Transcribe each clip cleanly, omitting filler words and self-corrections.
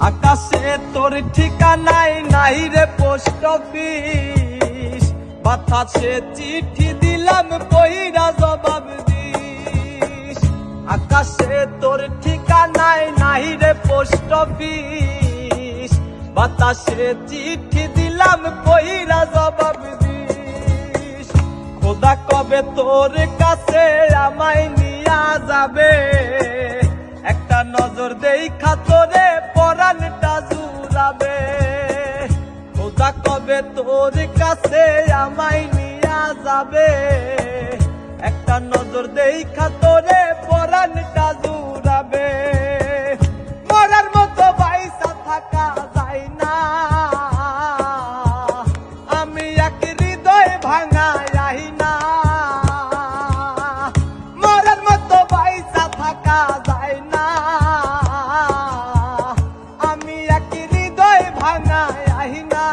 আকাশে তোর ঠিকানাই নাই রে পোস্ট অফিস, বাতাসে চিঠি দিলাম পইরা জবাব দিস। আকাশে তোর ঠিকানাই নাই রে পোস্ট অফিস, বাতাসে চিঠি দিলাম পইরা জবাব দিস। খোদা কবে তোর কাছে আমায় নিয়া যাবে, একটা নজর দেখা তোরে পরাণটা জুড়াবে। খোদা কবে তোর কাছে আমায় নিয়া যাবে, একটা নজর দেখা তোরে পরাণটা জুড়াবে। মরার মতো বাইসা থাকা যায় না, আমি এক হৃদয় ভাঙা আহি না। মরার মতো বাইসা থাকা যায় না, আমি এক হৃদয় ভাঙা আহি না।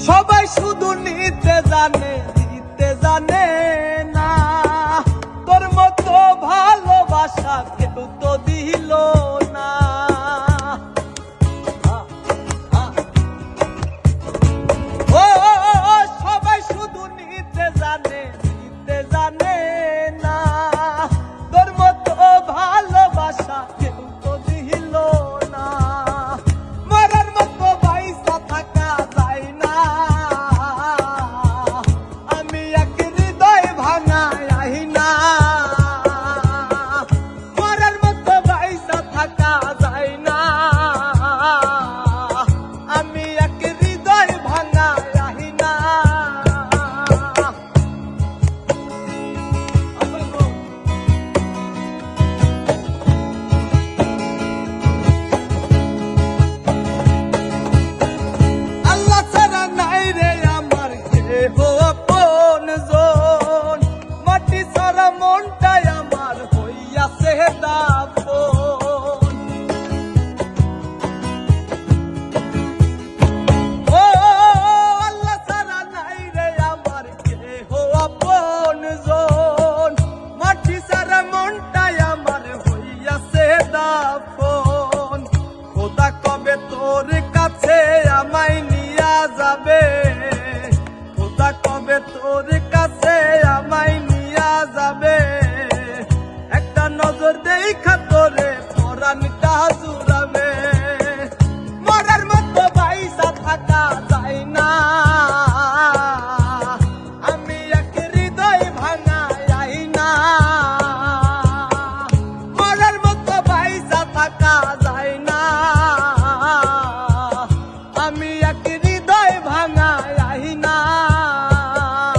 সবাই শুধু নিতে জানে, দিতে জানে না। তোর মতো ভালোবাসা কেউ তো দিল না। ও সবাই শুধু নিতে জানে, দিতে জানে না। তোর মতো ভালোবাসা কেউ তো দিল না। মরার মতো বাইসা থাকা যায় না, আমি এক হৃদয় ভাঙা আহি না। মরার মতো বাইসা থাকা যায় না, আমি এক হৃদয় ভাঙা আহি না। আল্লাহ ছাড়া নাই রে আমার কেহ আপনজন, মাটি ছাড়া মনটাই আমার হইয়াছে দাফন। ও আল্লাহ ছাড়া নাই রে আমার কেহ আপনজন, মাটি ছাড়া মনটাই আমার হইয়াছে দাফন। খোদা কবে তোর কাছে আমায় নিয়া যাবে, খোদা কবে তোর কাছে আমায় নিয়া যাবে, একটা নজর দেখা তোরে পরাণটা জুড়াবে।